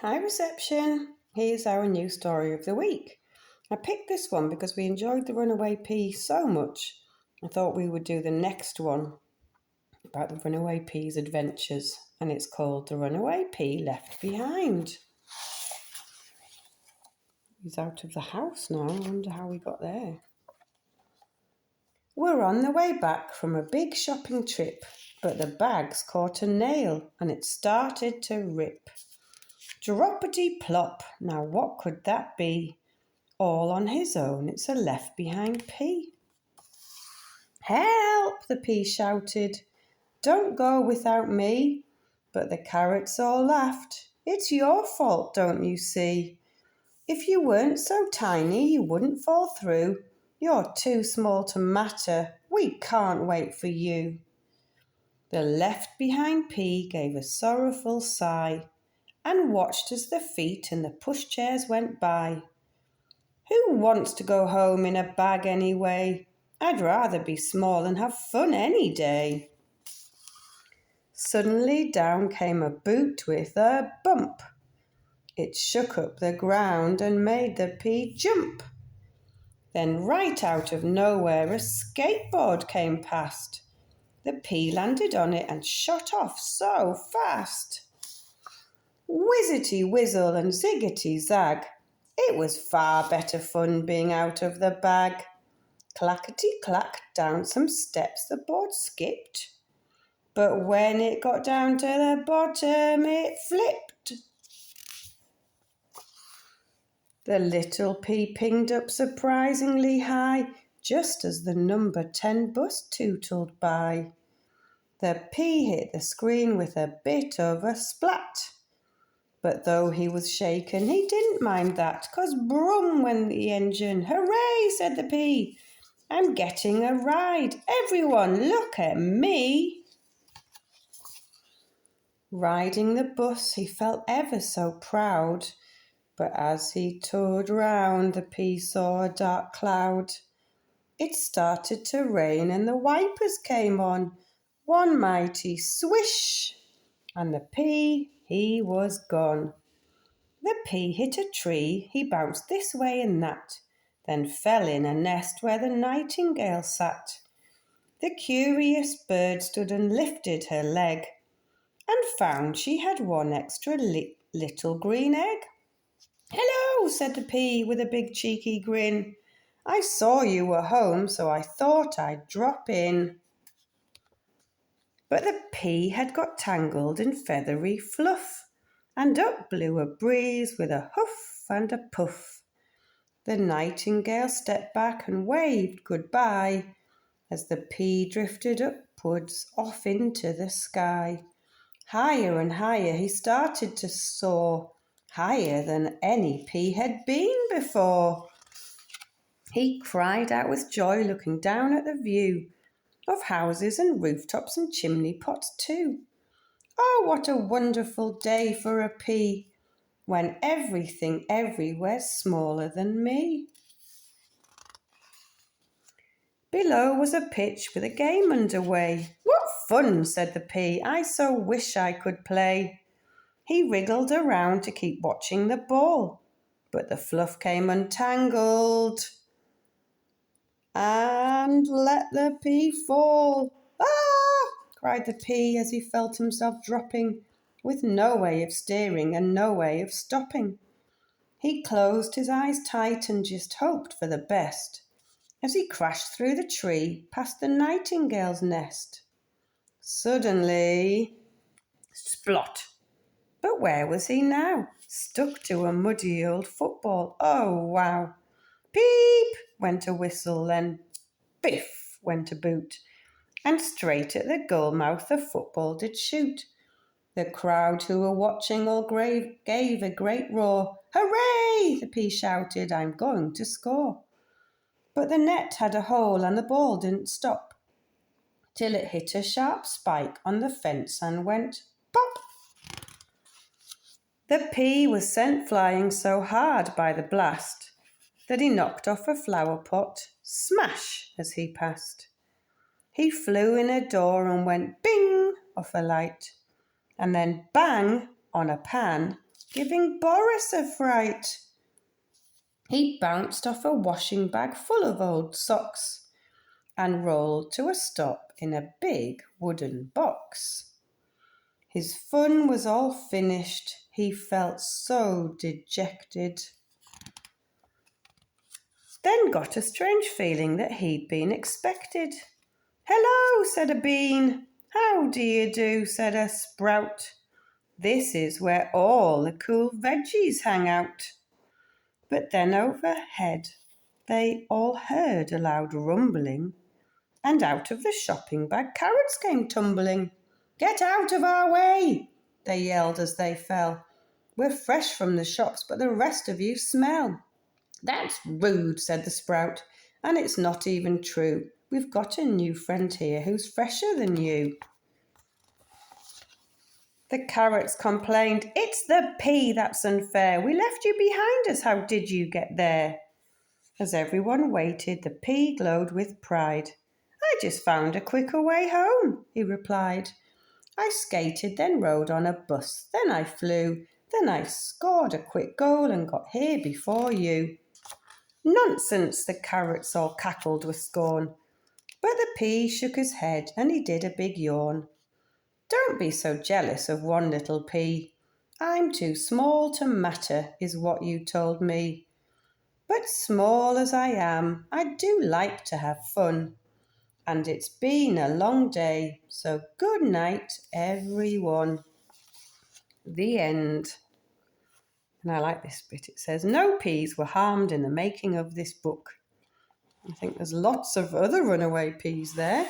Hi, reception. Here's our new story of the week. I picked this one because we enjoyed the Runaway Pea so much. I thought we would do the next one about the Runaway Pea's adventures, and it's called The Runaway Pea Left Behind. He's out of the house now. I wonder how we got there. We're on the way back from a big shopping trip, but the bags caught a nail and it started to rip. Droppity plop. Now what could that be? All on his own, it's a left behind pea. Help, the pea shouted. Don't go without me. But the carrots all laughed. It's your fault, don't you see? If you weren't so tiny, you wouldn't fall through. You're too small to matter. We can't wait for you. The left behind pea gave a sorrowful sigh and watched as the feet and the pushchairs went by. Who wants to go home in a bag anyway? I'd rather be small and have fun any day. Suddenly down came a boot with a bump. It shook up the ground and made the pea jump. Then right out of nowhere a skateboard came past. The pea landed on it and shot off so fast. Whizzity whizzle and ziggity zag. It was far better fun being out of the bag. Clackety clack, down some steps the board skipped. But when it got down to the bottom, it flipped. The little pea pinged up surprisingly high, just as the number 10 bus tootled by. The pea hit the screen with a bit of a splat. But though he was shaken, he didn't mind that, 'cause brum went the engine. Hooray, said the pea. I'm getting a ride. Everyone, look at me. Riding the bus, he felt ever so proud. But as he toured round, the pea saw a dark cloud. It started to rain and the wipers came on. One mighty swish, and the pea, he was gone. The pea hit a tree, he bounced this way and that, then fell in a nest where the nightingale sat. The curious bird stood and lifted her leg, and found she had one extra little green egg. Hello, said the pea with a big cheeky grin. I saw you were home, so I thought I'd drop in. But the pea had got tangled in feathery fluff, and up blew a breeze with a huff and a puff. The nightingale stepped back and waved goodbye as the pea drifted upwards off into the sky. Higher and higher he started to soar, higher than any pea had been before. He cried out with joy, looking down at the view of houses and rooftops and chimney pots too. Oh, what a wonderful day for a pea, when everything everywhere's smaller than me. Below was a pitch with a game underway. What fun, said the pea, I so wish I could play. He wriggled around to keep watching the ball, but the fluff came untangled and let the pea fall. Ah! Cried the pea as he felt himself dropping, with no way of steering and no way of stopping. He closed his eyes tight and just hoped for the best as he crashed through the tree past the nightingale's nest. Suddenly, splot! But where was he now? Stuck to a muddy old football. Oh, wow! Peep! Went a whistle, then biff! Went a boot, and straight at the gull mouth the football did shoot. The crowd who were watching all gave a great roar. Hooray! The pea shouted, I'm going to score. But the net had a hole and the ball didn't stop till it hit a sharp spike on the fence and went pop. The pea was sent flying so hard by the blast that he knocked off a flower pot, smash, as he passed. He flew in a door and went bing off a light, and then bang on a pan giving Boris a fright. He bounced off a washing bag full of old socks and rolled to a stop in a big wooden box. His fun was all finished. He felt so dejected. Then got a strange feeling that he'd been expected. "Hello," said a bean. "How do you do," said a sprout. "This is where all the cool veggies hang out." But then overhead they all heard a loud rumbling, and out of the shopping bag carrots came tumbling. "Get out of our way," they yelled as they fell. "We're fresh from the shops, but the rest of you smell." "That's rude," said the sprout, "and it's not even true. We've got a new friend here who's fresher than you." The carrots complained, "It's the pea that's unfair. We left you behind us. How did you get there?" As everyone waited, the pea glowed with pride. "I just found a quicker way home," he replied. "I skated, then rode on a bus, then I flew, then I scored a quick goal and got here before you." "Nonsense," the carrots all cackled with scorn. But the pea shook his head and he did a big yawn. "Don't be so jealous of one little pea. I'm too small to matter, is what you told me. But small as I am, I do like to have fun. And it's been a long day, so good night, everyone." The end. And I like this bit. It says, "No peas were harmed in the making of this book." I think there's lots of other runaway peas there.